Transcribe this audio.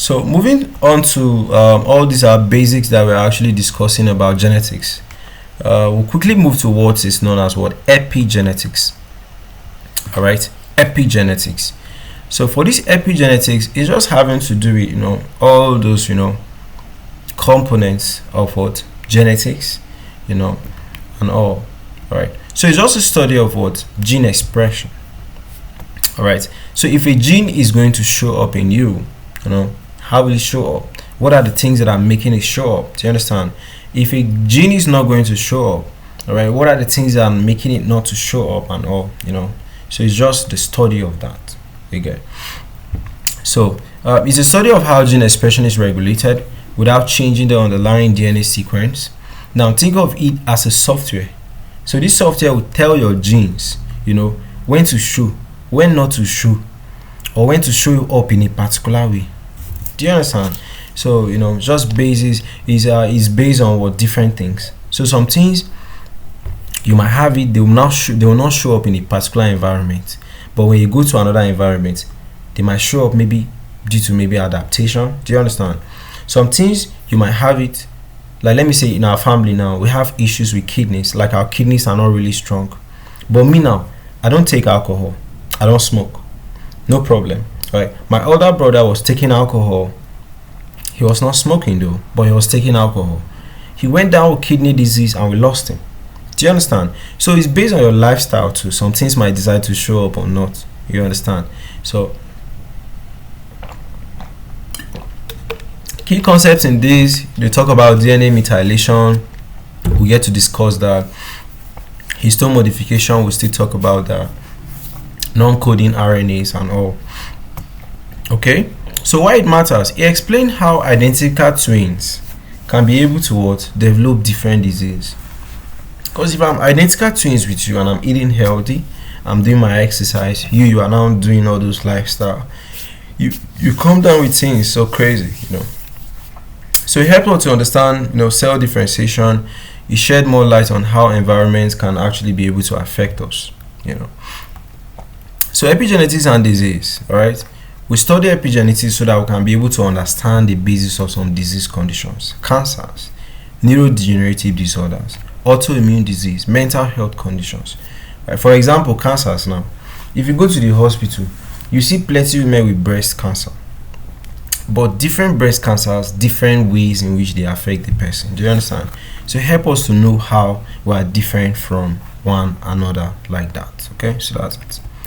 So moving on to all these are basics that we're actually discussing about genetics. We'll quickly move to what is known as what epigenetics. All right, epigenetics. So for this epigenetics, it's just having to do with all those components of what genetics, and all right. So it's also a study of what gene expression. All right. So if a gene is going to show up in you, how will it show up? What are the things that are making it show up? Do you understand? If a gene is not going to show up, all right, what are the things that are making it not to show up and all? So it's just the study of that. Okay. So it's a study of how gene expression is regulated without changing the underlying DNA sequence. Now think of it as a software. So this software will tell your genes, when to show, when not to show, or when to show you up in a particular way. Do you understand? So just basis is based on what different things. So some things you might have it, they will not show up in a particular environment, but when you go to another environment, they might show up maybe due to maybe adaptation. Do you understand? Some things you might have it, like let me say in our family now we have issues with kidneys, like our kidneys are not really strong. But me now, I don't take alcohol, I don't smoke, no problem. Right? My older brother was taking alcohol. He was not smoking though, but he was taking alcohol. He went down with kidney disease and we lost him. Do you understand? So it's based on your lifestyle too. Some things might decide to show up or not. You understand? So key concepts in this, they talk about DNA methylation. We get to discuss that. Histone modification, we'll still talk about that. Non-coding RNAs and all. Okay, so why it matters? It explains how identical twins can be able to develop different disease. Because if I'm identical twins with you and I'm eating healthy, I'm doing my exercise, you are now doing all those lifestyle, you come down with things so crazy, So it helps us to understand, cell differentiation. It shed more light on how environments can actually be able to affect us, So epigenetics and disease, all right. We study epigenetics so that we can be able to understand the basis of some disease conditions, cancers, neurodegenerative disorders, autoimmune disease, mental health conditions. Right? For example, cancers now. If you go to the hospital, you see plenty of women with breast cancer. But different breast cancers, different ways in which they affect the person. Do you understand? So help us to know how we are different from one another like that. Okay, so that's it.